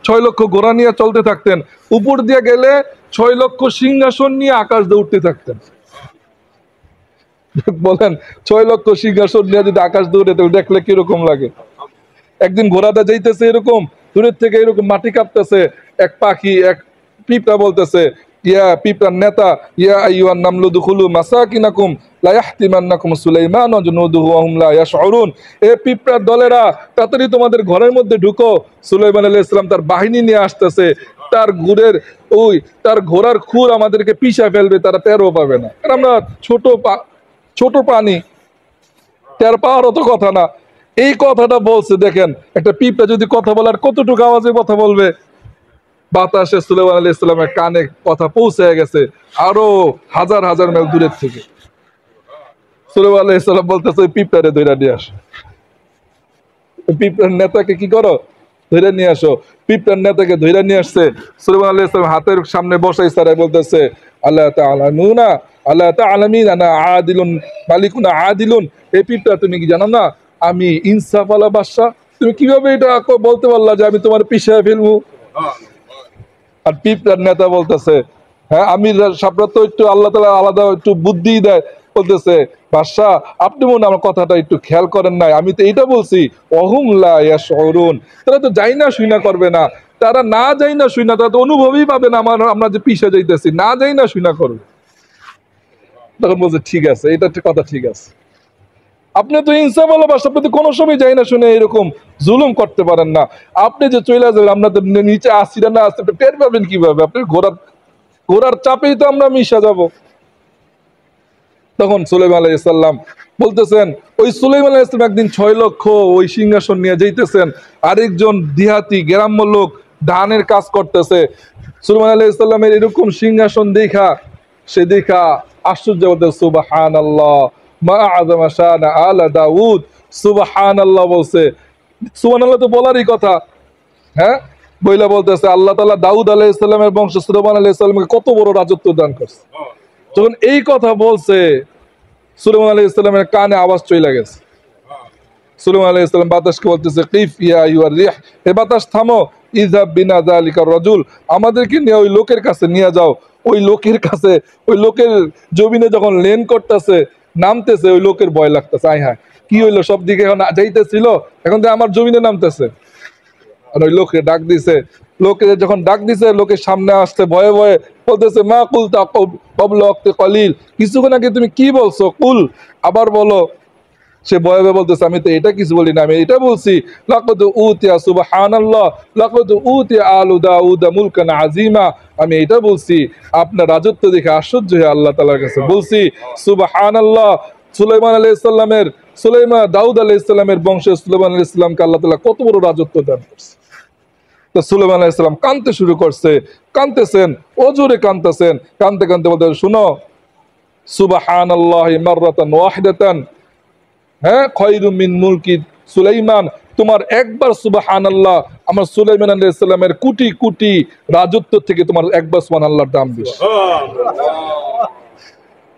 6 লক্ষ ঘোড়া নিয়ে চলতে থাকতেন, উপর দিয়ে গেলে 6 লক্ষ সিংহাসন নিয়ে আকাশ দিয়ে উঠতে থাকতেন। বলেন 6 লক্ষ সিংহাসন নিয়ে যদি আকাশ দিয়ে উঠে দেখলে কিরকম লাগে? একদিন ঘোড়াটা যাইতেছে এরকম, দূরের থেকে এরকম মাটি কাঁপতেছে, এক পাখি, এক পিঁপড়া বলতেছে, ইয়া পিঁপড়ার নেতা, ইয়া আইয়ুহান নামলু দুখুলু মাসাকিনাকুম লা ইয়াহতিমান্নাকুম সুলাইমান ওয়া জুনুদুহু ওয়া হুম লা ইয়াশউরুন। এ পিঁপড়ার দলেরা, তাড়াতাড়ি তোমাদের ঘরের মধ্যে ঢুকো, সুলাইমান আলাইহিস সালাম তার বাহিনী নিয়ে আসতেছে, তার ঘোড়ার খুর আমাদেরকে পিষা ফেলবে, তারা টেরও পাবে না। কারণ আমরা ছোট প্রাণী, টের পাওয়ারও তো কথা না। এই কথাটা বলছে, দেখেন একটা পিঁপড়া যদি কথা বলার কতটুকু আওয়াজে কথা বলবে। বাতাসে সুলাইমান আলাইহিস সালামের কানে কথা পৌঁছে গেছে আরো হাজার হাজার মাইল দূরের থেকে। সুলাইমান আলাইহিস সালাম বলতেছে ওই পিঁপড়ারে ধইরা নিয়ে আসো, পিঁপড়ার নেতাকে কি করো, ধইরা নিয়ে আসো। পিঁপড়ার নেতাকে ধইরা নিয়ে আসছে, সুলাইমান আলাইহিস সালাম হাতের সামনে বসাই সারাই বলতেছে, আল্লাহ তাআলামুনা আল্লাহ তাআলামিন আনা আদিলুন মালিকুনা আদিলুন। এই পিঁপড়া, তুমি কি জানো না আমি ইনসাফ ওয়ালা বাদশা? তুমি কিভাবে এটা বলতে পারলা যে আমি তোমার পিছায় ফেলবো? আর পিঁপড়ার নেতা বলতেছে, হ্যাঁ আমির সাহেবরা তো একটু আল্লাহ তাআলা আলাদা একটু বুদ্ধি দেয়, বলতেছে বাদশাহ আপনি মনে আমার কথাটা একটু খেয়াল করেন নাই, আমি তো এইটা বলছি ওয়াহুম লা ইয়াশউরুন। তারা তো যাই না শুই না করবে না, তারা না যাই না শুই না, তারা তো অনুভবই পাবে না আমরা যে পিছে যাইতেছি, না যাই না শুই না করবে। তখন বলছে ঠিক আছে, এটা কথা ঠিক আছে, আপনি তো ইনসাফ ওয়ালা বাদশা, আপনি তো কোনো সময় যাই না শুনে এরকম জুলুম করতে পারেন না। আপনি যে চলে যাবেন, আমরা তো নিচে আসছি না আসতে টের পাবেন কিভাবে? আপনি ঘোড়ার চাপেই তো আমরা মিশা যাব। তখন সুলাইমান আলাইহিস সালাম বলতেছেন, ওই সুলাইমান আলাইহিস সালাম একদিন 6 লক্ষ ওই সিংহাসন নিয়ে যাইতেছেন, আরেকজন দিহাতি গ্রাম্য লোক ধানের কাজ করতেছে। সুলাইমান আলাইহিস সালামের এরকম সিংহাসন দেখা আশ্চর্য বলতে, সুবহানাল্লাহ মা আযমা শানা আলা দাউদ। সুবহানাল্লাহ বলছে, সুবহানাল্লাহ তো বলারই কথা, হ্যাঁ বইলা বলতেছে আল্লাহ তাআলা দাউদ আলাইহিস সালামের বংশ সুলাইমান আলাইহিস সালামকে কত বড় রাজত্ব দান করছে। যখন এই কথা বলছে, সুলাইমান আলাইহিস সালামের কানে আওয়াজ চলে গেছে। সুলাইমান আলাইহিস সালাম বাতাসকে বলতেছে, কিফ ইয়া আইয়ুহার রিহ, হে বাতাস থামো, ইযহাব বিনা যালিকার রাজুল, আমাদেরকে নিয়ে ওই লোকের কাছে নিয়ে যাও। ওই লোকের জমিনে যখন লেন করতেছে, নামতেছে, ওই লোকের ভয় লাগতেছে, আয় হায় কি হইলো, সব দিকে এখন যাইতেছিল, এখন তো আমার জমিনে নামতেছে। আর ওই লোককে ডাক দিছে, লোকে যখন ডাক দিছে, লোকের সামনে আসতে ভয়ে ভয়ে বলতেছে, মা কুল তা ক্বাবলা ওয়াক্তি কলিল, কিছুক্ষণ আগে তুমি কি বলছো, কুল আবার বলো। সে ভয়ে ভয়ে বলতেছে, আমি তো এটা কিছু বলি না, আমি এটা বলছি লাকাদ উতিয়া সুবহানাল্লাহ লাকাদ উতিয়া আলু দাউদ মুলকান আযীমা, আমি এটা বলছি আপনার রাজত্ব দেখে আশ্চর্য হয়ে আল্লাহ তাআলার কাছে বলছি সুবহানাল্লাহ। দাউদ আলাইহিস সালামের বংশে সুলাইমান আলাইহিস সালামকে আল্লাহ তাআলা কত বড় রাজত্ব দান করছে। তো সুলাইমান আলাইহিস সালাম কাঁদতে শুরু করছে, কাঁদতেছেন, অজোরে কাঁদতেছেন, কাঁদতে কাঁদতে বলতে, শুনো সুবহানাল্লাহি মাররাতান ওয়াহিদাতান হ্যাঁ খায়রুম মিন মুলকি সুলাইমান, তোমার একবার সুবহানাল্লাহ আমার সুলাইমান আলাইহিস সালামের কোটি কোটি রাজত্ব থেকে তোমার একবার সুবহানাল্লাহর দাম বেশি।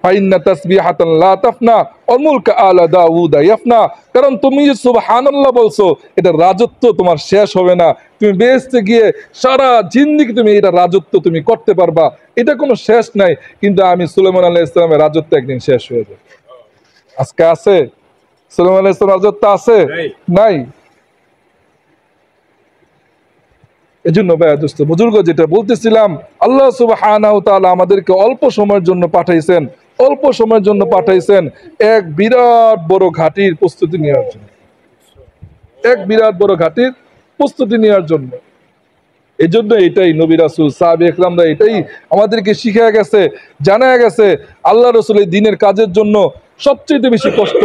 ফাইন্না তাসবিহাতান লা তাফনা ওয়াল মুলকা আলা দাউদ ইয়াফনা, কারণ তুমি যে সুবহানাল্লাহ বলছো, এটা রাজত্ব তোমার শেষ হবে না, তুমি বেহেশতে গিয়ে সারা জিন্দেগি তুমি এটা রাজত্ব তুমি করতে পারবা, এটা কোনো শেষ নাই। কিন্তু আমি সুলাইমান আলাইহিস সালামের রাজত্ব একদিন শেষ হয়ে যাবে। আজকে আছে সুলাইমান আলাইহিস সালামের রাজত্ব? আছে নাই। এজন্য ভাইয়া দোস্ত বুজুর্গ, যেটা বলতেছিলাম, আল্লাহ সুবহানাহু ওয়া তাআলা আমাদেরকে অল্প সময়ের জন্য পাঠাইছেন এক বিরাট বড় ঘাটির প্রস্তুতি নেওয়ার জন্য, এই জন্য এটাই নবী রাসূল সাহাবা ইকরামরা এটাই আমাদেরকে শিখিয়ে গেছে, জানা গেছে। আল্লাহ রাসূল এই দ্বীনের কাজের জন্য সবচেয়ে বেশি কষ্ট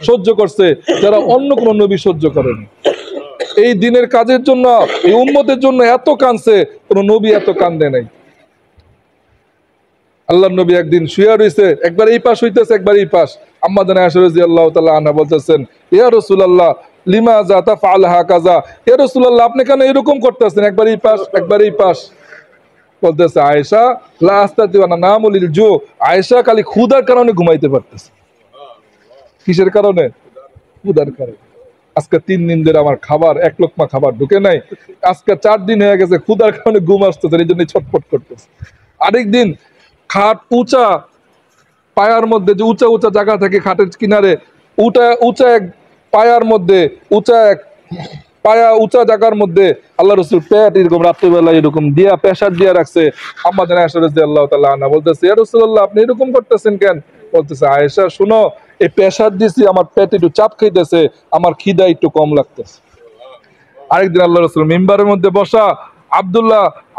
সহ্য করছে যারা অন্য কোন নবী সহ্য করেনি। এই দ্বীনের কাজের জন্য, এই উম্মতের জন্য এত কাঁদছে, কোন নবী এত কান্দে নাই। আল্লাহর নবী একদিন শুয়ে রইছে, একবার এই পাশ হইতেছে, একবার এই পাশ। আম্মা জানা আয়েশা রাদিয়াল্লাহু তাআলা আনহা বলতেছেন, ইয়া রাসূলুল্লাহ লিমাযা তাফআল হাকাযা, ইয়া রাসূলুল্লাহ আপনি কেন এরকম করতেছেন, একবার এই পাশ একবার এই পাশ। বলতেছে আয়েশা লা আস্তাতি ওয়া নামু লিল জু, আয়েশা খালি ক্ষুধার কারণে ঘুমাইতে পারতেছে। কিসের কারণে? ক্ষুধার কারণে। আজকে 3 দিন ধরে আমার খাবার 1 লোকমা খাবার ঢুকে নাই, আজকে 4 দিন হয়ে গেছে, ক্ষুধার কারণে ঘুম আসতেছে, এই জন্য ছটফট করতেছে। আরেকদিন খাট উঁচা, পায়ার মধ্যে যে উঁচা উঁচা জায়গা থাকে খাটের কিনারে, উঁচা এক পায়ার মধ্যে, উঁচা এক পায়া উঁচা জায়গার মধ্যে আল্লাহ রসুল পেট এরকম রাত্রিবেলা এরকম দিয়া প্রেসার দিয়া রাখছে। আম্মা জান আয়েশা রাদিয়াল্লাহু তাআলা আনহা বলতেছে, ইয়া রাসূলুল্লাহ আপনি এরকম করতেছেন কেন? বলতেছে, আয়েশা শুনো, এই প্রেসার দিছি, আমার পেট একটু চাপ খাইতেছে, আমার খিদা একটু কম লাগতেছে। আরেকদিন আল্লাহ রসুল মিম্বারের মধ্যে বসা,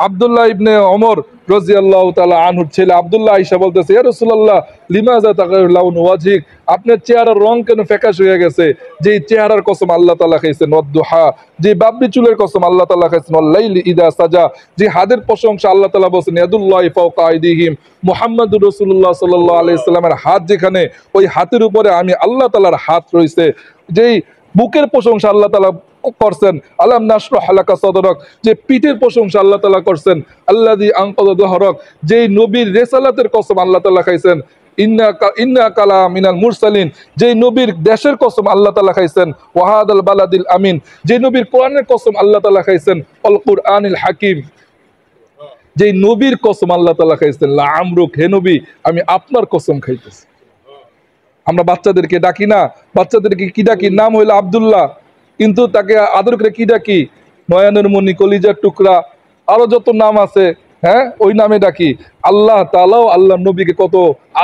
আব্দুল্লাহ ইবনে ওমর রাদিয়াল্লাহু তাআলা আনহুর ছেলে আব্দুল্লাহ আয়েশা বলতেছে, ইয়া রাসূলুল্লাহ লিমাযা তাগায়্যারা লাউনু ওয়াজহিক, আপনার চেহারার রং কেন ফ্যাকাশ হয়ে গেছে? যে চেহারার কসম আল্লাহ তাআলা খাইছেন, ওয়াদ-দুহা, যে বাবরি চুলের কসম আল্লাহ তাআলা খাইছেন, ওয়াল লাইলি ইযা সাজা, যে হাতের প্রশংসা আল্লাহ তাআলা বলেছেন ইয়াদুল্লাহি ফাওকা আইদিহিম, মুহাম্মাদুর রাসূলুল্লাহ সাল্লাল্লাহু আলাইহি সাল্লামের হাত যেখানে, ওই হাতের উপরে আমি আল্লাহ তাআলার হাত রয়েছে। যেই বুকের প্রশংসা আল্লাহ তাআলা করছেন, আলাম নাশরাহ লাকা সাদরাক, যে পিঠের প্রশংসা আল্লাহ তাআলা করছেন, আল্লাযী আনকাযা যহরাক, যেই নবীর রিসালাতের কসম আল্লাহ তাআলা খাইছেন, ইন্নাকা লা মিনাল মুরসালিন, যেই নবীর দেশের কসম আল্লাহ তাআলা খাইছেন, ওয়াহাদাল বালাদিল আমিন, যেই নবীর কোরআনের কসম আল্লাহ তাআলা খাইছেন, আল কুরআনিল হাকিম, যেই নবীর কসম আল্লাহ তাআলা খাইছেন, লা আমরুক, হে নবী আমি আপনার কসম খাইতেছি। আমরা বাচ্চাদেরকে ডাকি না, বাচ্চাদেরকে কি ডাকি? নাম হইলো আব্দুল্লাহ, কিন্তু তাকে আদর করে কি ডাকি? নয়নের মণি, কলিজার টুকরা, আরো যত নাম আছে, হ্যাঁ, ওই নামে ডাকি। আল্লাহ তাআলাও আল্লাহ নবীকে কত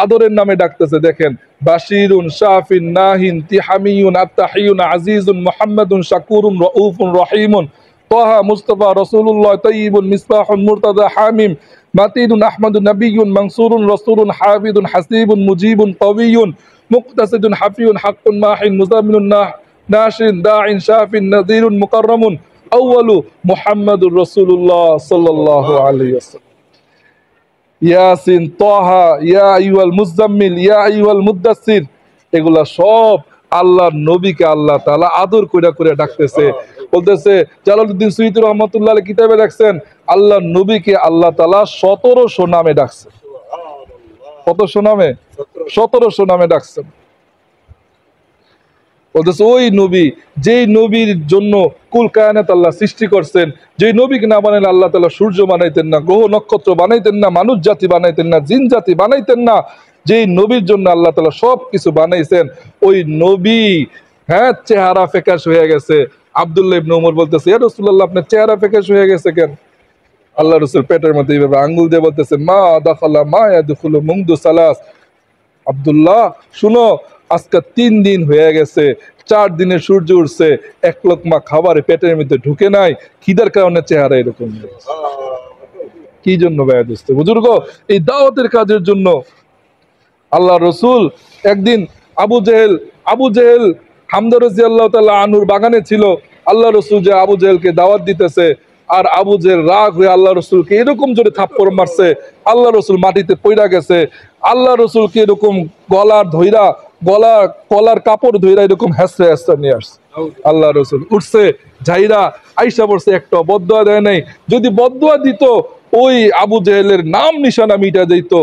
আদরের নামে ডাকতেছে দেখেন, বাশিরুন, শাফিন, নাহিন, তিহামিয়ুন, আত্তাহিয়ুন, আজিজুন, মুহাম্মাদুন, শাকুরুন, রাউফুন, রহিমুন, তাহা, মুস্তাফা, রাসূলুল্লাহ, তাইয়িবুন, মিসবাহুন, মুরতাদা, হামিম, মাতিনুন, আহমদুন, নবিয়ুন, মানসুরুন, রাসূলুন, হাফিদুন, হাসিবুন, মুজিবুন, কবিয়ুন, মুক্তাসিদুন, হাফিয়ুন, হাক্কুন, মাহিন, মুজাম্মিলুন, নাশিন, দাইন, শাফিন, নাযীরুন, মুকাররামুন, আউয়ালু, মুহাম্মাদুর রাসূলুল্লাহ সাল্লাল্লাহু আলাইহি ওয়াসাল্লাম, ইয়াসিন, তাহা, ইয়া আইয়ুহাল মুজাম্মিল, ইয়া আইয়ুহাল মুদ্দাসসির, এগুলা সব আল্লাহর নবীকে আল্লাহ তাআলা আদর কইরা কইরা ডাকতেছে। বলতেছে জালালউদ্দিন সুয়ুতী রাহমাতুল্লাহ আলাইহি কিতাবে রাখছেন, আল্লাহর নবীকে আল্লাহ তাআলা 1700 নামে ডাকছে। কতশো নামে? 1700 নামে ডাকছেন। বলতেছে ওই নবী, যেই নবীর জন্য কুল কায়নাত আল্লাহ সৃষ্টি করছেন, যেই নবীকে না বানাইলে আল্লাহ তাআলা সূর্য বানাইতেন না, গ্রহ নক্ষত্র বানাইতেন না, মানুষ জাতি বানাইতেন না, জিন জাতি বানাইতেন না, যেই নবীর জন্য আল্লাহ তাআলা সব কিছু বানাইছেন, ওই নবী, হ্যাঁ, চেহারা ফেকাশ হয়ে গেছে। আব্দুল্লাহ ইবনে ওমর বলতেছে, ইয়া রাসূলুল্লাহ আপনার চেহারা ফেকাশ হয়ে গেছে কেন? আল্লাহ রাসূল পেটের মধ্যে এইভাবে আঙ্গুল দিয়ে বলতেছে, মা দাখালা মা ইয়াদখুলু মুনদু সালাস, আব্দুল্লাহ শুনো, আজকে 3 দিন হয়ে গেছে, 4 দিনে সূর্য উঠছে, 1 লোকমা খাবার পেটের মধ্যে ঢুকে নাই, খিদার কারণে চেহারা এরকম। কি জন্য ভাই দোস্ত বুজুর্গ? এই দাওয়াতের কাজের জন্য। আল্লাহ রসুল একদিন আবু জেহেল হামজা রাদিয়াল্লাহু তাআলা আনহুর বাগানে ছিল, আল্লাহ রসুল যে আবু জেহেলকে দাওয়াত দিতেছে, আর আবু জেহেল রাগ হয়ে আল্লাহ রসুলকে এরকম জোরে থাপ্পড় মারছে, আল্লাহ রসুল মাটিতে পইড়া গেছে। আল্লাহ রসুলকে এরকম কলার কাপড় ধইরা এরকম হেসে হেসে নিয়ে আসছে। আল্লাহ রসুল উঠছে, ঝাইরা আইসা পড়ছে, একটা বদদোয়া দেয় নাই। যদি বদদোয়া দিত, ওই আবু জেহেলের নাম নিশানা মিটা যেত।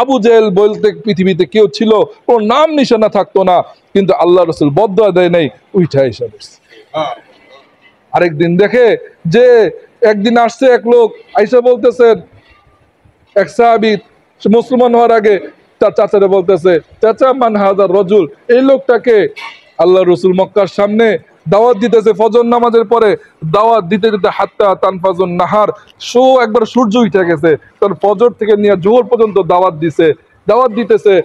আবু জেহেল বলতে পৃথিবীতে কেউ ছিল, ওর নাম নিশানা থাকতো না, কিন্তু আল্লাহ রসুল বদদোয়া দেয় নাই, উইঠা আইসা পড়ছে। আরেকদিন দেখে যে একদিন আসছে এক লোক, আইসা বলতেছেন, এক সাহাবী মুসলমান হওয়ার আগে তার চাচারে বলতেছে, চাচা মান হাযার রাজুল, এই লোকটাকে। আল্লাহ রসুল মক্কার সামনে দাওয়াত দিতেছে, ফজর নামাজের পরে দাওয়াত দিতে দিতে হাত্তা তানফাজুন নাহার, একবার সূর্য উঠে গেছে, কারণ ফজর থেকে নিয়ে জোহর পর্যন্ত দাওয়াত দিতেছে।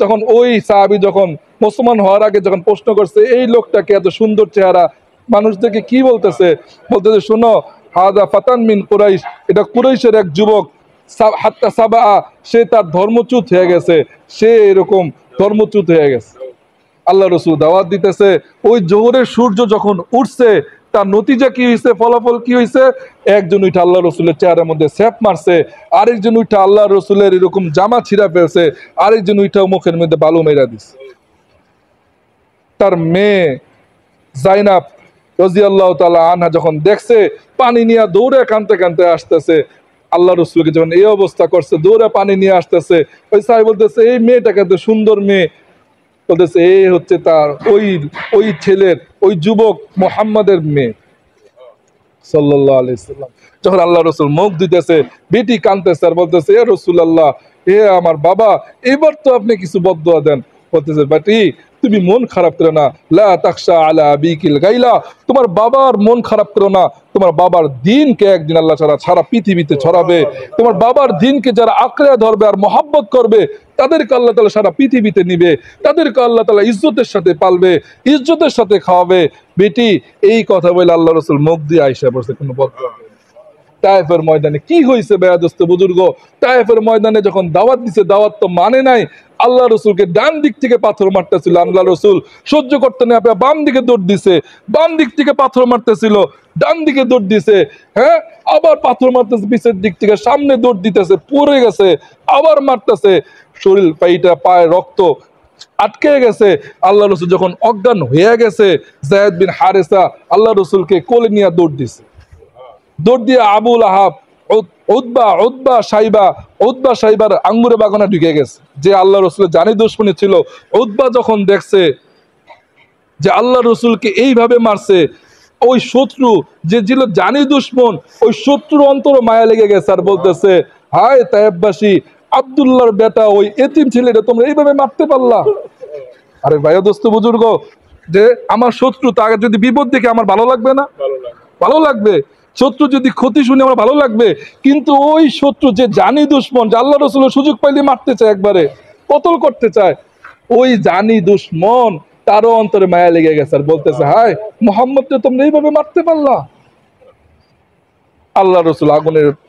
তখন ওই সাহাবী যখন মুসলমান হওয়ার আগে যখন প্রশ্ন করছে, এই লোকটাকে এত সুন্দর চেহারা, মানুষদেরকে কি বলতেছে? বলতেছে, শোনো, হাযা ফাতান মিন কুরাইশ, এটা কুরাইশের এক যুবক, হাত্তা সাবা, সে তার ধর্মচ্যুত হয়ে গেছে, সে এরকম ধর্মচ্যুত হয়ে গেছে। আল্লাহ রসুল দাওয়াত দিতেছে, ওই জোহরের সূর্য যখন উঠছে, তার নতিজা কি হয়েছে, ফলাফল কি হয়েছে? একজন উঠে আল্লাহ রসুলের চেহারার মধ্যে স্যাপ মারছে, আরেকজন উঠে আল্লাহ রসুলের এরকম জামা ছিঁড়া ফেলছে, আরেকজন উঠে মুখের মধ্যে বালু মেরা দিছে। তার মেয়ে জাইনাব রাদিয়াল্লাহু তাআলা আনহা যখন দেখছে, পানি নিয়ে দৌড়ে কাঁদতে কাঁদতে আসতেছে, আল্লাহ রসুলকে যখন এই অবস্থা করছে, দৌড়ে পানি নিয়ে আসতেছে, ওই সাহেব বলতেছে, এই মেয়েটাকে এত সুন্দর মেয়ে, বলতেছে এই হচ্ছে তার ওই ওই ছেলের ওই যুবক মোহাম্মদের মেয়ে সাল্লাল্লাহু আলাইহি সাল্লাম। যখন আল্লাহ রসুল মুখ দিতেছে, বেটি কাঁদতেছে আর বলতেছে এ রাসূলুল্লাহ, এ আমার বাবা, এবার তো আপনি কিছু বদদুয়া দেন। বলতেছে বেটি তুমি মন খারাপ করো না, লা তাখশা আলা আবিকিল গাইলা, তোমার বাবার মন খারাপ করো না, তোমার বাবার দিনকে একদিন আল্লাহ সারা পৃথিবীতে ছড়াবে। তোমার বাবার দিনকে যারা আঁকড়ে ধরবে আর মহাব্বত করবে তাদেরকে আল্লাহ তাআলা সারা পৃথিবীতে নিবে, তাদেরকে আল্লাহ তাআলা ইজ্জতের সাথে পালবে, ইজ্জতের সাথে খাওয়াবে। বেটি এই কথা বলে আল্লাহ রসুল মুখ দিয়ে আয়েশা পড়ছে, কোনো বদদুয়া নেই। তায়েফের ময়দানে কি হয়েছে বেয়াদস্ত বুজুর্গ, তায়েফের ময়দানে যখন দাওয়াত দিছে, দাওয়াত তো মানে নাই। আল্লাহ রসুলকে ডান দিক থেকে পাথর মারতেছিল, আল্লাহ রসুল সহ্য করতে না পেরে বাম দিকে দৌড় দিছে, বাম দিক থেকে পাথর মারতেছিল, ডান দিকে দৌড় দিছে, হ্যাঁ আবার পাথর মারতেছে পিছের দিক থেকে, সামনে দৌড় দিতেছে, পড়ে গেছে, আবার মারতেছে, শরীর পায়ে রক্ত আটকে গেছে। আল্লাহ রসুল যখন অজ্ঞান হয়ে গেছে, যায়েদ বিন হারেসা আল্লাহ রসুলকে কোলে নিয়ে দৌড় দিছে, দৌড় দিয়ে আবুল আহাব উতবা সাইবার আঙ্গুরে বাগানে ঢুকে গেছে, যে আল্লাহ রসুলের জানি দুশমনী ছিল। উতবা যখন দেখছে যে আল্লাহ রসুলকে এইভাবে মারছে, ওই শত্রু যে ছিল জানি দুশ্মন, ওই শত্রুর অন্তর মায়া লেগে গেছে আর বলতেছে হায় তায়েববাসী, আব্দুল্লাহর বেটা ওই এতিম ছেলেটা তোমরা এইভাবে মারতে পারলা। আরে ভাইয়া দোস্ত বুজুর্গ, যে আমার শত্রু তাকে যদি বিপদ দেখে আমার ভালো লাগবে না? ভালো লাগবে। শত্রু যদি ক্ষতি শুনে আমার ভালো লাগবে, কিন্তু ওই শত্রু যে জানি দুশ্মন, যে আল্লাহ রসুলের সুযোগ পাইলে মারতে চায়, একবারে কতল করতে চায়, ওই জানি দুশ্মন তারও অন্তরে মায়া লেগে গেছে আর বলতেছে হায় মোহাম্মদকে তোমরা এইভাবে মারতে পারলা। আল্লাহ রসুল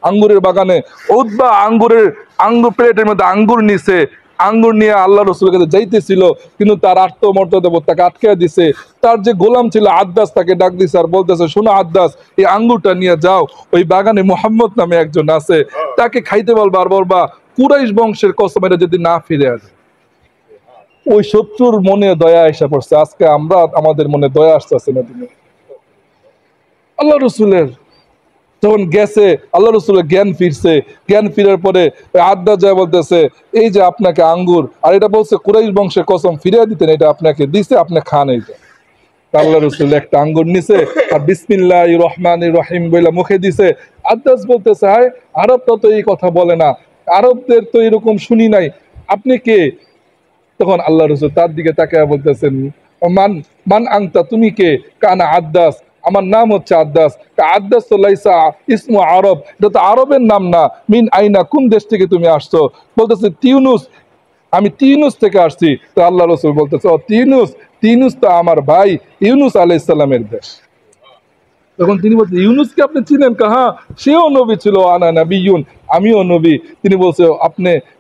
আঙ্গুরের বাগানে উতবা আঙ্গুর প্লেটের মধ্যে আঙ্গুর নিছে, আঙ্গুর নিয়ে আল্লাহ রসুলের কাছে যাইতেছিল, কিন্তু তার আত্মমর্যাদা তাকে আটকে দিছে। তার যে গোলাম ছিল আদ্দাস তাকে ডাক দিছে আর বলতেছে শোনো আদ্দাস, এই আঙ্গুরটা নিয়ে যাও, ওই বাগানে মোহাম্মদ নামে একজন আছে, তাকে খাইতে বলবা আর বলবা কুরাইশ বংশের কসম এটা যদি না ফিরে আসে। ওই শত্রুর মনে দয়া এসে পড়ছে। আজকে আমরা আমাদের মনে দয়া আসতেছে না। তুমি আল্লাহ রসুলের যখন গেছে, আল্লাহ রসুলের জ্ঞান ফিরছে, জ্ঞান ফিরার পরে আড্ডা যায় বলতেছে এই যে আপনাকে আঙ্গুর, আর এটা বলছে কুরাইশ বংশের কসম ফিরিয়ে দিতেন, এটা আপনাকে দিছে, আপনি খান। এইটা আল্লাহ রসুল একটা আঙ্গুর নিছে আর বিসমিল্লাহির রহমানির রহিম বলে মুখে দিছে। আদ্দাস বলতেছে হায় আরবটা তো এই কথা বলে না, আরবদের তো এরকম শুনি নাই, আপনি কে? তখন আল্লাহ রসুল তার দিকে তাকায় বলতেছেন মান মান আংতা, তুমি কে? কানা আদ্দাস, আমার নাম হচ্ছে আদ্দাস। আদ্দাস তো লাইসা ইসমু আরব, এটা তো আরবের নাম না। মিন আইনা, কোন দেশ থেকে তুমি আসছো? বলতেছে তিউনুস, আমি তিউনুস থেকে আসছি। তো আল্লাহ রসুল বলতেছে ও তিউনুস তো আমার ভাই ইউনুস আলাইহিস সালামের দেশ। তখন তিনি বলছেন ইউনুসকে আপনি চিনেন? কাহা, সেও নবী ছিল, আনা নবিয়ুন, আমিও নবী। তিনি বলছে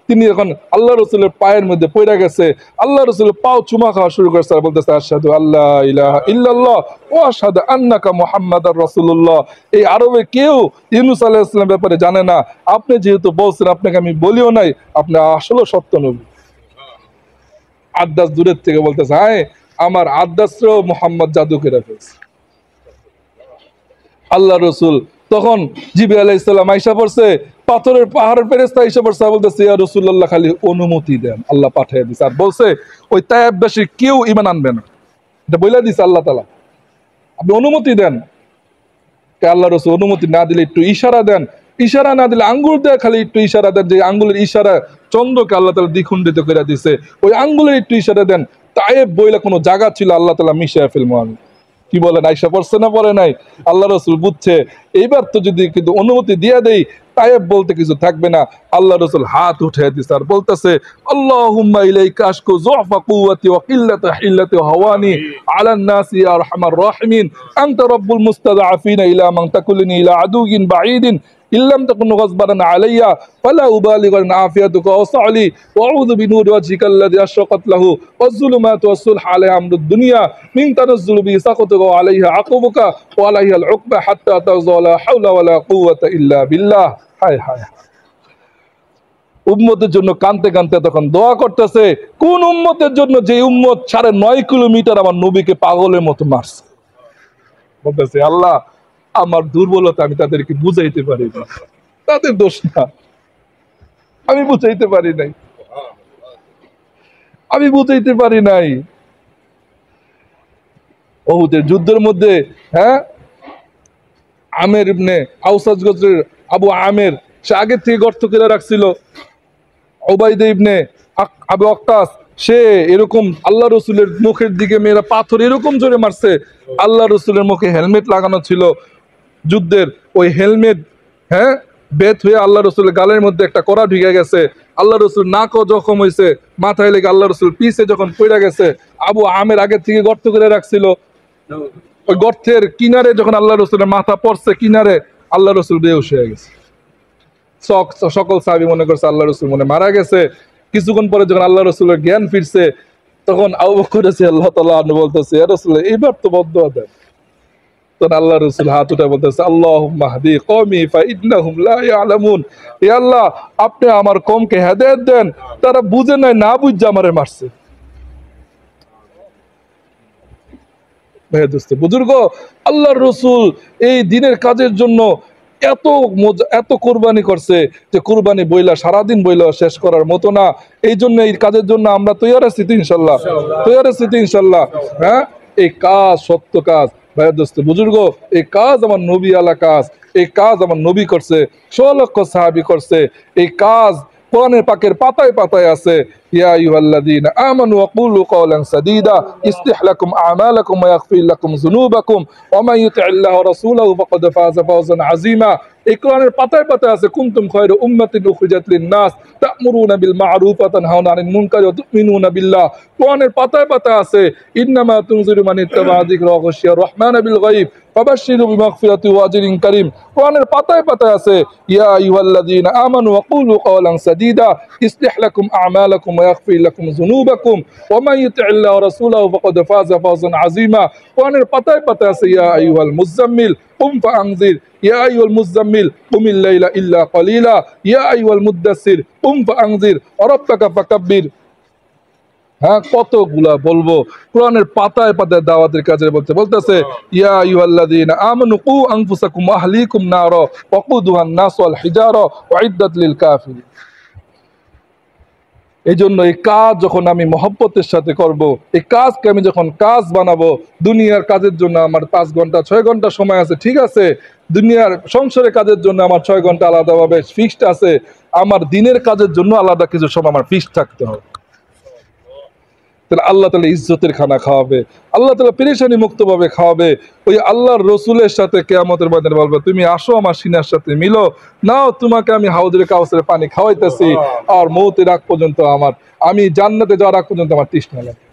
তিনি এখন আল্লাহ রসুলের পায়ের মধ্যে পড়ে গেছে, আল্লাহ রসুলের পাও চুমা খাওয়া শুরু করছে আর বলতেছে আশহাদু আল্লা ইলাহা ইল্লাল্লাহ ওয়া আশহাদু আন্নাকা মুহাম্মাদার রাসূলুল্লাহ। এই আরবে কেউ ইউনুস আলাইহিস সালামের ব্যাপারে জানে না, আপনি যেহেতু বলছেন আপনাকে আমি বলিও নাই, আপনি আসলে সত্য নবী। আদ্দাস দূরের থেকে বলতেছে হ্যাঁ আমার আদ্দাসও মুহাম্মদ জাদু করে ফেলছে। আল্লাহ রসুল তখন জিবরাইল আলাইহিস সালাম আইসা পড়ছে, পাহাড়ের ফেরেশতা আইসা পড়ছে, বলতেছে ইয়া রাসূলুল্লাহ খালি অনুমতি দেন, আল্লাহ পাঠিয়ে দিছে। আর বলছে ওই তায়েববাসী কেউ ঈমান আনবে না, এটা বইলা দিছে আল্লাহ তাআলা, আপনি অনুমতি দেন। আল্লাহ রসুল অনুমতি না দিলে একটু ইশারা দেন, ইশারা না দিলে আঙ্গুল দেয়, খালি একটু ইশারা দেন, যে আঙ্গুলের ইশারা চন্দ্রকে আল্লাহ তাআলা দ্বিখণ্ডিত করে দিছে, ওই আঙ্গুলের একটু ইশারা দেন। তায়েব বইলা কোনো জায়গা ছিল আল্লাহ তাআলা মিশিয়ে ফেলবো আমি। কি বলেন, আয়সা পড়ছে না পড়ে নাই? আল্লাহ রসুল বুঝছে এইবার তো যদি কিন্তু অনুমতি দিয়ে দেই তায়েব বলতে কিছু থাকবে না। আল্লাহ রসুল হাত উঠে দিছে আর বলতেছে আল্লাহুম্মা ইলাইকা আশকু যুফা কুওয়াতি ওয়া কিল্লাতা হিল্লাতি হাওয়ানি আলান নাসি ইয়া আরহামার রাহিমিন আনতা রাব্বুল মুস্তাদআফিনা ইলা মান তাকুলনি ইলা আদুইন বাঈদিন ইল্লাম তাকুন গযবারান আলাইয়া ফালা উবালিগান আফিয়াতুকা ওয়াসআলি ওয়া আউযু বিনুরি ওয়াজহিকাল্লাযী আশরাকাত লাহু ওয়াজ-যুলুমাতু ওয়াস-সুলহু আলাইহা আমরুদ দুনিয়া মিন তানাজ্জুলু বি সাকাতুকা ওয়া আলাইহা আকুবুকা ওয়া আলাইহা আল-উকবা হাত্তা তাযা লা হাওলা ওয়া লা কুওয়াতা ইল্লা বিল্লাহ। হায় হায়, উম্মতের জন্য কানতে কানতে তখন দোয়া করতেছে। কোন উম্মতের জন্য? যে উম্মত 9.5 কিলোমিটার আমার নবীকে পাগলের মতো মারছে। বলতেছে আল্লাহ আমার দুর্বলতা আমি তাদেরকে বুঝাইতে পারি না, তাদের দোষ না, আমি বুঝাইতে পারি নাই। আমি বুঝাইতে পারি নাই। ওহুদের যুদ্ধের মধ্যে, হ্যাঁ, আমের ইবনে আউসাজ গোত্রের আবু আমের, সে আগে থেকে গর্ত করে রাখছিল। ওবাইদে ইবনে আবু ওয়াক্কাস, সে এরকম আল্লাহ রসুলের মুখের দিকে মেয়েরা পাথর এরকম জোরে মারছে। আল্লাহ রসুলের মুখে হেলমেট লাগানো ছিল যুদ্ধের, ওই হেলমেট, হ্যাঁ, বেত হয়ে আল্লাহ রসুলের গালের মধ্যে একটা কড়া ঢুকে গেছে। আল্লাহ রসুল নাকও জখম হয়েছে, মাথায় লেগে আল্লাহ রসুল পিছে যখন পড়ে গেছে। আবু আমের আগে থেকে গর্ত করে রাখছিল, ওই গর্তের কিনারে যখন আল্লাহ রসুলের মাথা পড়ছে কিনারে, আল্লাহ রসুল বেহুশ হয়ে গেছে। সকল সাহাবী মনে করছে আল্লাহ রসুল মনে মারা গেছে। কিছুক্ষণ পরে যখন আল্লাহ রসুলের জ্ঞান ফিরছে, তখন আবু বকর রাদিয়াল্লাহু তাআলা আনহু বলতেছে, ইয়া রাসূলুল্লাহ, এবার তো বদদুয়া দেন। তখন আল্লাহ রসুল হাত উঠে বলতেছে, আল্লাহুম্মা হদি কওমি ফাইন্নাহুম লা ইয়ালামুন। হে আল্লাহ, আপনি আমার কওমকে হেদায়েত দেন, তারা বুঝে নাই, না বুঝে আমারে মারছে। বুজুর্গ, আল্লাহর রসুল এই দিনের কাজের জন্য এত কোরবানি করছে যে কোরবানি বইলা সারাদিন বইলা শেষ করার মতো না। এই জন্য এই কাজের জন্য আমরা তৈয়ার আছি তো ইনশাল্লাহ, তৈয়ার আছি তো ইনশাল্লাহ। হ্যাঁ, এই কাজ সত্য কাজ ভাইয়া দোস্ত বুজুর্গ, এই কাজ আমার নবী আলা কাজ, এই কাজ আমার নবী করছে, ১৬ লক্ষ সাহাবী করছে। এই কাজ কোরআনের পাকের পাতায় পাতায় আছে। ইয়া আইয়ুহাল্লাযীনা আমানু ওয়াকুলু কওলান সাদীদা ইসলিহ লাকুম আমালাকুম ওয়া ইয়াগফির লাকুম যুনুবাকুম ওয়া মান ইউতি'ল্লাহ ওয়া রাসূলাহু ফাকাদ ফাযা ফাওজান আযীমা। এই কোরআনের পাতায় পাতায় আছে, কুনতুম খায়রা উম্মাতিন উখরিজাত লিন-নাস তা'মুরুনা বিল মা'রুফ ওয়া তানহাউনা আনিল মুনকার ওয়া তু'মিনুনা বিল্লাহ। কোরআনের পাতায় পাতায় আছে, ইন্নামা তুনজিরু মান ইত্তাবা'a যিকরা ওয়া খাশিয়া রাহমানা বিল গায়ব ফাবাশশিরহু বিমাগফিরাতি ওয়া আজরিন কারীম। কোরআনের পাতায় পাতায় আছে, ইয়া আইয়ুহাল্লাযীনা আমানু ওয়াকুলু কওলান সাদীদা ইসলিহ লাকুম আমালাকুম ওয়া ইয়াগফির লাকুম যুনুবাকুম ওয়া মান ইউতি'ল্লাহ ওয়া রাসূলাহু ফাকাদ ফাযা ফাওজান আযীমা। কোরআনের পাতায় পাতায় আছে, ইয়া আইয়ুহাল মুযাম্মিল কুম ফাআনজির, ইয়া আইয়ুহাল মুযাম্মিল কুমিল লাইলা ইল্লা ক্বালিলা, ইয়া আইয়ুহাল মুদ্দাসসির কুম ফাআনজির ওয়া রাব্বাকা ফাকাব্বির। হ্যাঁ, কতগুলা বলবো। কোরআনের পাতায় পাতায় দাওয়াতের কাজে বলতেছে, ইয়া আইয়ুহাল্লাযীনা আমানু কু আনফুসাকুম ওয়া আহলিকুম নারা ওয়াকুদুহান নাস ওয়াল হিজারা উইদ্দাত লিল কাফিরিন। এই জন্য এই কাজ যখন আমি মহব্বতের সাথে করব, এই কাজকে আমি যখন কাজ বানাবো, দুনিয়ার কাজের জন্য আমার 5 ঘন্টা 6 ঘন্টা সময় আছে, ঠিক আছে, দুনিয়ার সংসারের কাজের জন্য আমার 6 ঘন্টা আলাদাভাবে ফিক্সড আছে, আমার দিনের কাজের জন্য আলাদা কিছু সময় আমার ফিক্সড থাকতে হবে। তাহলে আল্লাহ তাআলা ইজ্জতের খানা খাওয়াবে, আল্লাহ তাআলা পেরেশানি মুক্তভাবে খাওয়াবে। ওই আল্লাহর রসুলের সাথে কিয়ামতের ময়দানে বলবে, তুমি আসো আমার সিনার সাথে মিলো, নাও তোমাকে আমি হাউজে কাউসারের পানি খাওয়াইতেছি, আর মৌতের আগ পর্যন্ত আমি জান্নাতে যাওয়ার আগ পর্যন্ত আমার তৃষ্ণা লাগে।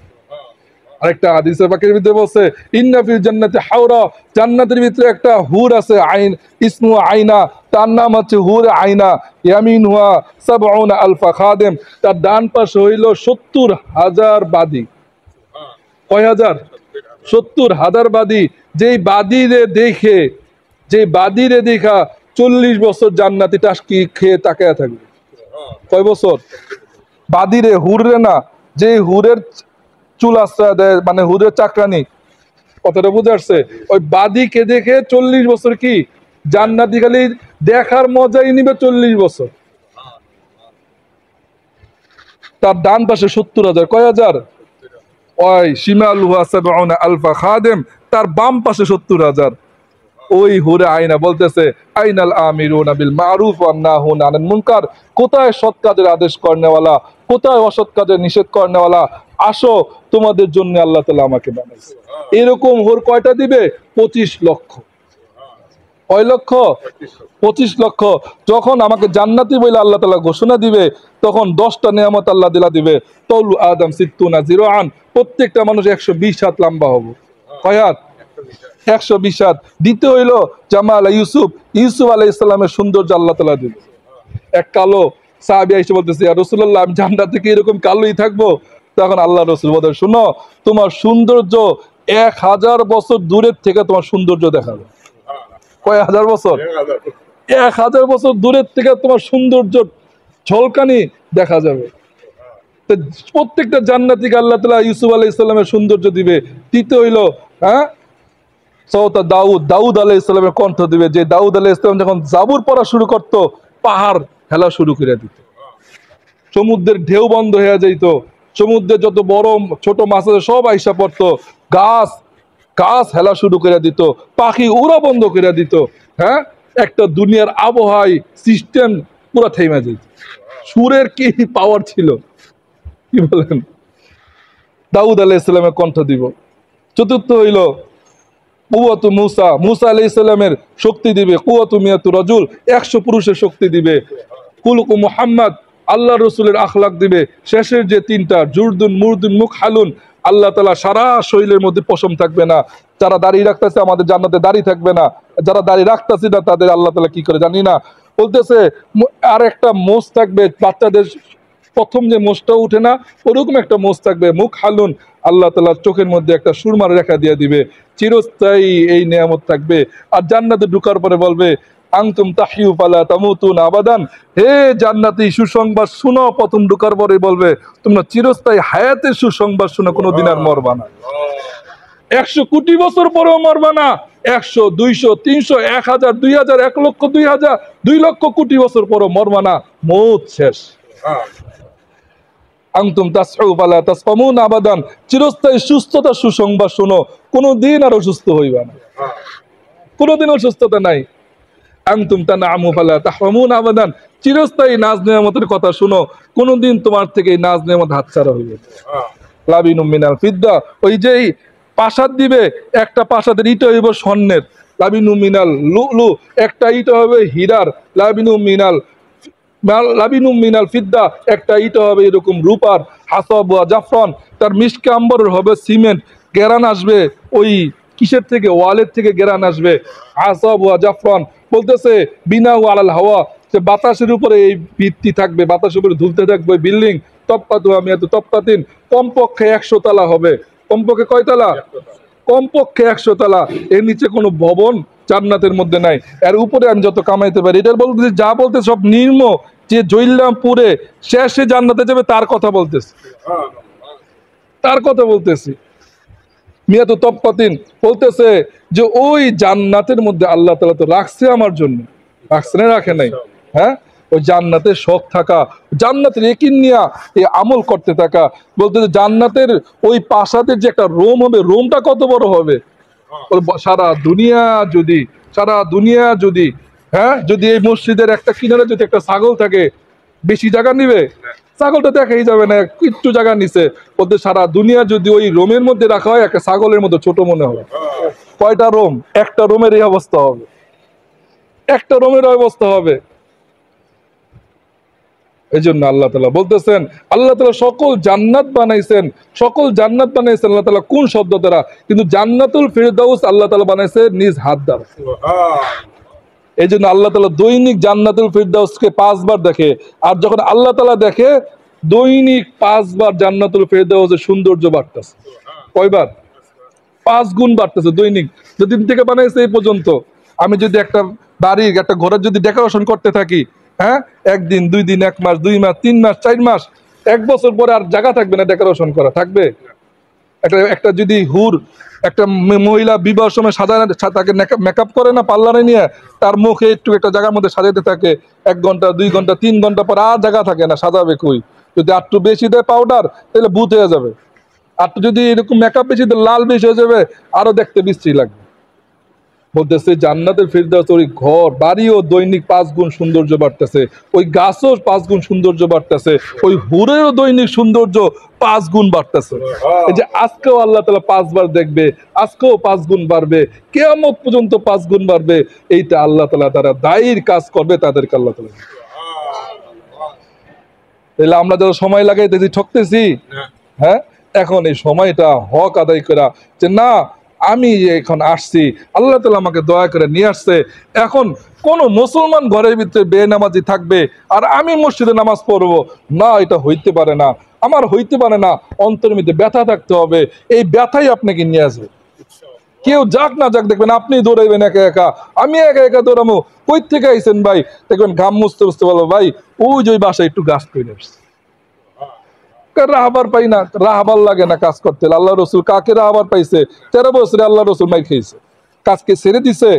আরেকটা হাদিসে পাকের ভিতরে বলছে, ইন্না ফিল জান্নাতি হাওরা, জান্নাতের ভিতরে একটা হুর আছে, আইন ইসমু আইনা, তার নাম হচ্ছে হুর আইনা, ইয়ামিনহুয়া ৭০ আলফা খাদেম, তার ডান পাশে হইল ৭০,০০০ বাদী। কয় হাজার? ৭০,০০০ বাদী। যেই বাদীরে দেখা ৪০ বছর জান্নাতি টাসকি খেয়ে তাকায়া থাকবে। কয় বছর? বাদীরে, হুররে না, যে হুরের চুল আশ্রয় দেয়, মানে হুরের চাকরানি, কথাটা বুঝে আসছে? ওই বাদীকে দেখে ৪০ বছর কি জান্নাতি খালি দেখার মজাই নিবে ৪০ বছর। তার ডান পাশে ৭০,০০০, কয় হাজার? ওই শিমালুহা ৭০ আলফা খাদেম, তার বাম পাশে ৭০,০০০। ওই হুরে আইনা বলতেছে, আইনাল আমিরুনা বিল মারুফ ওয়ান নাহুনা আনিল মুনকার, কোথায় সৎ কাজের আদেশ করনেওয়ালা, কোথায় অসৎ কাজের নিষেধ করনেওয়ালা, আসো, তোমাদের জন্য আল্লাহ তাআলা আমাকে বানাইছে। এরকম হুর কয়টা দিবে? ২৫ লক্ষ। কয় লক্ষ? ২৫ লক্ষ। যখন আমাকে জান্নাতি বলে আল্লাহ তাআলা ঘোষণা দিবে, তখন 10টা নিয়ামত আল্লাহ দিবে। তৌলু আদম সিত্তুনা জিরাআন, প্রত্যেকটা মানুষ 120 হাত লম্বা হবে। কয় হাত? 120 হাত। দ্বিতীয় হইল জামাল ইউসুফ আলাইহিস সালামের সৌন্দর্য আল্লাহ তাআলা দিবে। এক কালো সাহাবী এসে বলতেছে, ইয়া রাসূলুল্লাহ, আমি জান্নাতে কি এরকম কালোই থাকবো? তখন আল্লাহ রাসূল বলেন, শুনো, তোমার সৌন্দর্য 1000 বছর দূরের থেকে তোমার সৌন্দর্য দেখা যায়। কয় হাজার বছর? 1000 বছর দূরের থেকে তোমার সৌন্দর্য ঝলকানি দেখা যাবে। প্রত্যেকটা জান্নাতীকে আল্লাহ তাআলা ইউসুফ আলাইহিস সালামের সৌন্দর্য দিবে। তৃতীয় হইল, হ্যাঁ, সওতা দাউদ আলাইহিস সালামের কণ্ঠ দিবে। যে দাউদ আলাইহিস সালাম যখন জাবুর পড়া শুরু করত, পাহাড় হেলা শুরু করে দিত, সমুদ্রের ঢেউ বন্ধ হয়ে যাইত, সমুদ্রে যত বড় ছোট মাছ আছে সব আইসা পড়তো, গাছ গাছ হেলা শুরু করে দিত, পাখি উড়া বন্ধ করে দিত। হ্যাঁ, একটা দুনিয়ার আবহাওয়ায় সিস্টেম পুরো থেমে যেত। সুরের কি পাওয়ার ছিল, কি বলেন? দাউদ আলাইহিস সালামের কণ্ঠ দিব। চতুর্থ হইল কুওয়াতু মুসা, মুসা আলাইহিস সালামের শক্তি দিবে। কুওয়াতু মিয়াতু রাজুল, 100 পুরুষের শক্তি দিবে। কুলুকু মুহাম্মদ, আল্লাহ রসুলের আখলাক দিবে। শেষের যে তিনটা, জুরদুন মুরদুন মুখহালুন, আল্লাহ তাআলা সারা শরীরের মধ্যে পশম থাকবে না। যারা দাড়ি রাখতেছে আমাদের জান্নাতে দাড়ি থাকবে না, যারা দাড়ি রাখতেছে না তাদের আল্লাহ তাআলা কি করে জানি না। বলতেছে আর একটা মোষ থাকবে, বাচ্চাদের প্রথম যে মোষটা উঠে না ওরকম একটা মোষ থাকবে। মুখ হালুন, আল্লাহ তাআলার চোখের মধ্যে একটা সুরমার রেখা দিয়ে দিবে। চিরস্থায়ী এই নিয়ামত থাকবে। আর জান্নাতে ঢুকার পরে বলবে আনতুম তাহিউ ফালা তামুতুন আবাদান, হে জান্নাতি সুসংবাদ শুনো। প্রথম ঢুকার পরে বলবে তোমরা চিরস্থায়ী হায়াতের সুসংবাদ শুনো, কোনোদিন আর মরবা না। 100 কোটি বছর পরেও মরবা না। 100, 200, 300, 1000, 2000, 1 লক্ষ, 2000, 2 লক্ষ কোটি বছর পরেও মরবা না। মৌত শেষ। আনতুম তাসউ ফালা তাসকামুন আবাদান, চিরস্থায়ী সুস্থতার সুসংবাদ শোনো, কোনোদিন আর অসুস্থ হইবা না, কোনোদিন অসুস্থতা নাই। আনতুম তানআমু ফালা তাহরামুন আবাদান, চিরস্থায়ী নাজ নেয়ামতের কথা শোনো, কোনোদিন তোমার থেকে এই নাজ নেয়ামত হাতছাড়া হইবে না। লাবিনুম মিনাল ফিদ্দা, ওই যেই প্রাসাদ দিবে, একটা প্রাসাদের ইট হইব স্বর্ণের। লাবিনুম মিনাল লুলু, একটা ইট হবে হীরার। লাবিনুম মিনাল ফিদ্দা, একটা ইট হবে এরকম রূপার। হাসাব ওয়া জাফরান, তার মিশকে আম্বরের হবে সিমেন্ট। গেরান আসবে ওই কিসের থেকে, ওয়ালের থেকে গেরান আসবে। হাসাব ওয়া জাফরান, বলতেছে বিনা আলাল হাওয়া, যে বাতাসের উপরে এই ভিত্তি থাকবে, বাতাসের উপরে ঝুলতে থাকবে বিল্ডিং। তপ্পাতু আমিয়াতু তপ্পাতিন, কমপক্ষে 100 তলা হবে। কমপক্ষে কয় তলা? কমপক্ষে 100 তলা। এর নিচে কোনো ভবন জান্নাতের মধ্যে নাই। এর উপরে আমি যত কামাইতে পারি, এটার বলতেছি যা বলতে সব নির্ম, যে জইল্লাম পুরে শেষে জান্নাতে যাবে তার কথা বলতেছি, তার কথা বলতেছি। মিয়াতু তপ্পাতিন, বলতেছে যে ওই জান্নাতের মধ্যে আল্লাহ তাআলা তো রাখছে আমার জন্য, রাখছে না রাখে নাই? হ্যাঁ, ওই জান্নাতের শখ থাকা, জান্নাতের একিন নিয়া এই আমল করতে থাকা। বলতেছে জান্নাতের ওই প্রাসাদের যে একটা রোম হবে, রোমটা কত বড় হবে? সারা দুনিয়া যদি হ্যাঁ, যদি এই মসজিদের একটা কিনারে যদি একটা ছাগল থাকে, বেশি জায়গা নিবে? ছাগলটা দেখাই যাবে না, একটু জায়গা নিচে। বলতে সারা দুনিয়া যদি ওই রোমের মধ্যে রাখা হয়, একটা ছাগলের মধ্যে ছোট মনে হবে। কয়টা রোম? একটা রোমের এই অবস্থা হবে, একটা রোমের অবস্থা হবে। এই জন্য আল্লাহ তাআলা বলতেছেন, আল্লাহ তাআলা সকল জান্নাত বানাইছেন, সকল জান্নাত বানাইছেন আল্লাহ তাআলা কোন শব্দ দ্বারা? কিন্তু জান্নাতুল ফিরদাউস আল্লাহ তাআলা বানাইছে নিজ হাত দ্বারা। এই জন্য আল্লাহ তাআলা দৈনিক জান্নাতুল ফিরদাউসকে 5 বার দেখে। আর যখন আল্লাহ তাআলা দেখে, দৈনিক 5 বার জান্নাতুল ফিরদাউসের সৌন্দর্য বাড়তেছে। কয়বার? 5 গুণ বাড়তেছে দৈনিক, যেদিন থেকে বানাইছে এই পর্যন্ত। আমি যদি একটা বাড়ির, একটা ঘরের যদি ডেকোরেশন করতে থাকি, হ্যাঁ, 1 দিন, 2 দিন, 1 মাস, 2 মাস, 3 মাস, 4 মাস, 1 বছর পরে আর জায়গা থাকবে না ডেকোরেশন করা, থাকবে? একটা যদি একটা মহিলা বিবাহের সময় সাজায়, তাকে মেকআপ করে না পার্লারে নিয়ে, তার মুখে একটু একটা জায়গার মধ্যে সাজাইতে থাকে 1 ঘন্টা, 2 ঘন্টা, 3 ঘন্টা পর আর জায়গা থাকে না, সাজাবে কই? যদি আর একটু বেশি দেয় পাউডার, তাহলে ভূত হয়ে যাবে। আর যদি এরকম মেকআপ বেশি দেয়, লাল বেশি হয়ে যাবে, আরো দেখতে বিশ্রী লাগবে। বলতেছে জান্নাতের ফিরদাউস, ওই ঘর বাড়িও দৈনিক 5 গুণ সৌন্দর্য বাড়তেছে, ওই গাছও 5 গুণ সৌন্দর্য বাড়তেছে, ওই হুরেরও দৈনিক সৌন্দর্য 5 গুণ বাড়তেছে। এই যে আজকেও আল্লাহ তাআলা 5 বার দেখবে, আজকেও 5 গুণ বাড়বে, কিয়ামত পর্যন্ত 5 গুণ বাড়বে। এইটা আল্লাহ তাআলা তারা দায়ীর কাজ করবে তাদেরকে আল্লাহ তাআলা। তাহলে আমরা যারা সময় লাগাইতেছি ঠকতেছি। হ্যাঁ, এখন এই সময়টা হক আদায় করা, যে না আমি এখন আসছি, আল্লাহ তাআলা আমাকে দয়া করে নিয়ে আসছে। এখন কোন মুসলমান ঘরের ভিতরে বেনামাজি থাকবে আর আমি মসজিদে নামাজ পড়বো না, এটা হইতে পারে না, আমার হইতে পারে না। অন্তরের মধ্যে ব্যথা থাকতে হবে, এই ব্যথাই আপনাকে নিয়ে আসবে। কেউ যাক না যাক দেখবেন আপনি দৌড়াইবেন একা একা, আমি একা একা দৌড়াবো। কই থেকে আইছেন ভাই? দেখবেন ঘাম মুছতে মুছতে বলবো ভাই ওই যে বাসায় একটু গাছ করে আসছে। রাহাবার পাই না, রাহাবার লাগে না কাজ করতে। আল্লাহ রসুল কাকে রাহাবার পাইছে? 13 বছরে আল্লাহ রসুল মাই খেয়েছে, কাজকে ছেড়ে দিছে।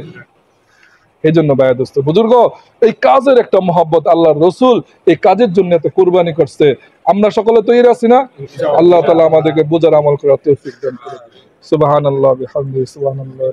এই জন্য ভাইয়া দোস্ত বুজুর্গ, এই কাজের একটা মহব্বত, আল্লাহর রসুল এই কাজের জন্য এত কোরবানি করছে। আমরা সকলে তৈরি আছি না? আল্লাহ তাআলা আমাদেরকে বোঝার আমল করার তৌফিক দান করুন। সুবহানাল্লাহ বিহামদিহি সুবহানাল্লাহ।